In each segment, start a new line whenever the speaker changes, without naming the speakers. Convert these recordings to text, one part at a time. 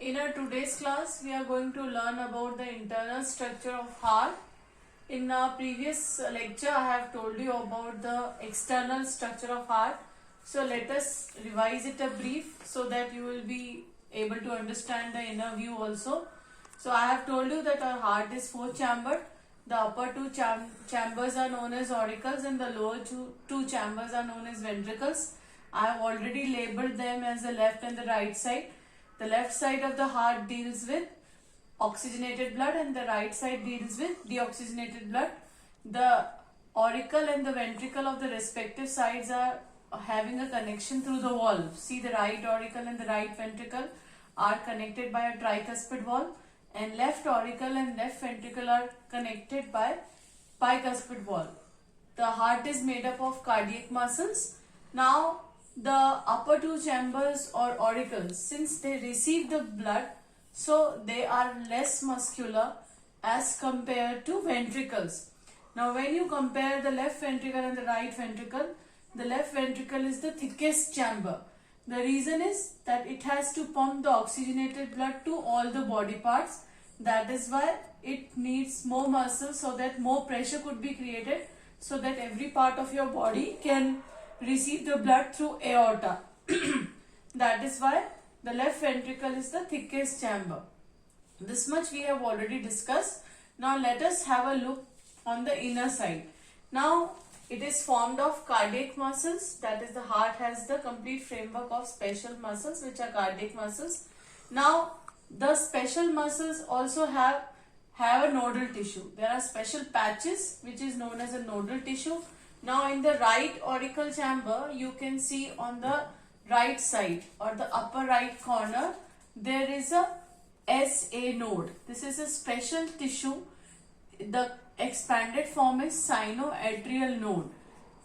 In our today's class, we are going to learn about the internal structure of heart. In our previous lecture, I have told you about the external structure of heart. So let us revise it a brief so that you will be able to understand the inner view also. So I have told you that our heart is four-chambered. The upper two chambers are known as auricles and the lower two chambers are known as ventricles. I have already labeled them as the left and the right side. The left side of the heart deals with oxygenated blood and the right side deals with deoxygenated blood. The auricle and the ventricle of the respective sides are having a connection through the valve. See, the right auricle and the right ventricle are connected by a tricuspid valve, and left auricle and left ventricle are connected by bicuspid valve. The heart is made up of cardiac muscles. Now, the upper two chambers or auricles, since they receive the blood, so they are less muscular as compared to ventricles. Now when you compare the left ventricle and the right ventricle, the left ventricle is the thickest chamber. The reason is that it has to pump the oxygenated blood to all the body parts. That is why it needs more muscle so that more pressure could be created, so that every part of your body can receive the blood through aorta. That is why the left ventricle is the thickest chamber. This much we have already discussed. Now let us have a look on the inner side. Now it is formed of cardiac muscles. That is, the heart has the complete framework of special muscles which are cardiac muscles. Now the special muscles also have a nodal tissue. There are special patches which is known as a nodal tissue. Now in the right auricle chamber, you can see on the right side or the upper right corner, there is a SA node. This is a special tissue. The expanded form is sinoatrial node.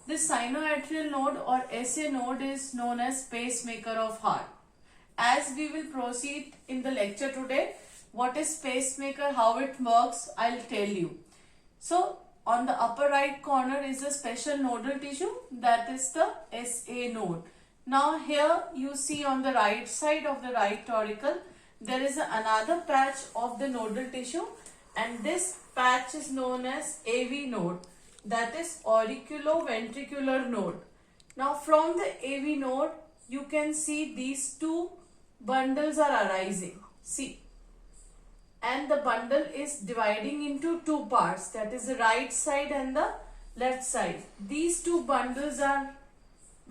This sinoatrial node or SA node is known as pacemaker of heart. As we will proceed in the lecture today, what is pacemaker, how it works, I'll tell you. So on the upper right corner is a special nodal tissue, that is the SA node. Now here you see on the right side of the right auricle, there is another patch of the nodal tissue, and this patch is known as AV node, that is auriculoventricular node. Now from the AV node you can see these two bundles are arising. See, and the bundle is dividing into two parts, that is the right side and the left side. These two bundles are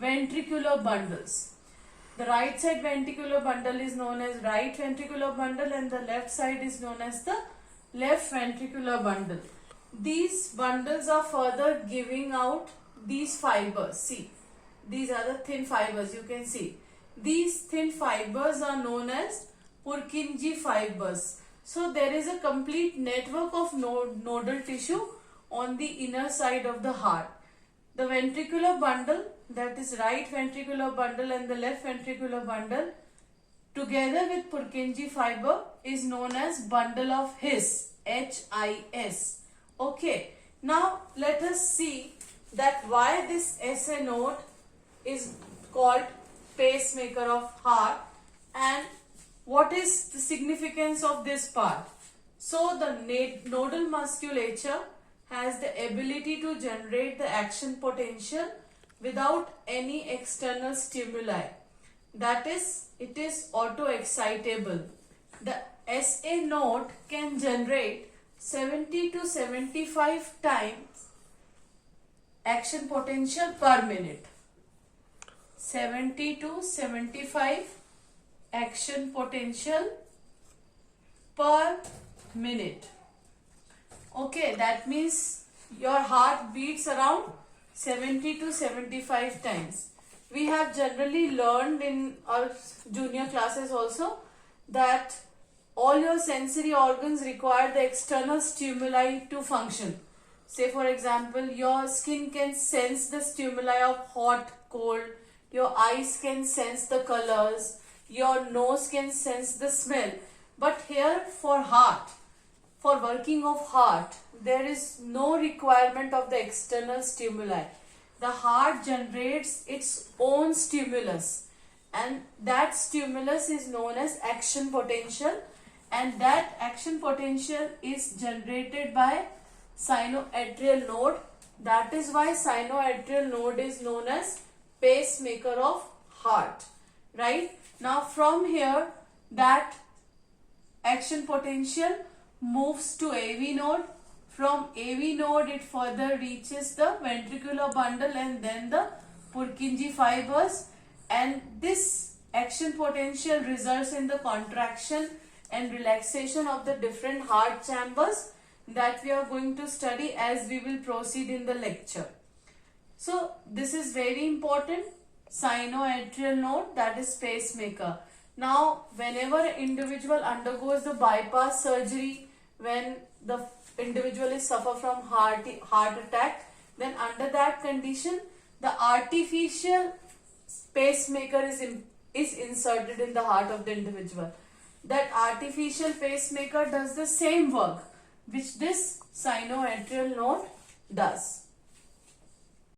ventricular bundles. The right side ventricular bundle is known as right ventricular bundle and the left side is known as the left ventricular bundle. These bundles are further giving out these fibers. See, these are the thin fibers, you can see. These thin fibers are known as Purkinje fibers. So there is a complete network of nodal tissue on the inner side of the heart. The ventricular bundle, that is right ventricular bundle and the left ventricular bundle, together with Purkinje fiber is known as bundle of His, HIS. Okay, now let us see that why this SA node is called pacemaker of heart and what is the significance of this part. So the nodal musculature has the ability to generate the action potential without any external stimuli. That is, it is auto-excitable. The SA node can generate 70 to 75 times action potential per minute. 70 to 75 action potential per minute. Okay, that means your heart beats around 70 to 75 times. We have generally learned in our junior classes also that all your sensory organs require the external stimuli to function. Say for example, your skin can sense the stimuli of hot, cold, your eyes can sense the colors, your nose can sense the smell. But here for heart, for working of heart, there is no requirement of the external stimuli. The heart generates its own stimulus and that stimulus is known as action potential, and that action potential is generated by sinoatrial node. That is why sinoatrial node is known as pacemaker of heart. Right? Now from here, that action potential moves to AV node. From AV node, it further reaches the ventricular bundle and then the Purkinje fibers, and this action potential results in the contraction and relaxation of the different heart chambers that we are going to study as we will proceed in the lecture. So this is very important, sinoatrial node, that is pacemaker. Now whenever an individual undergoes the bypass surgery, when the individual is suffer from heart attack, then under that condition the artificial pacemaker is inserted in the heart of the individual. That artificial pacemaker does the same work which this sinoatrial node does.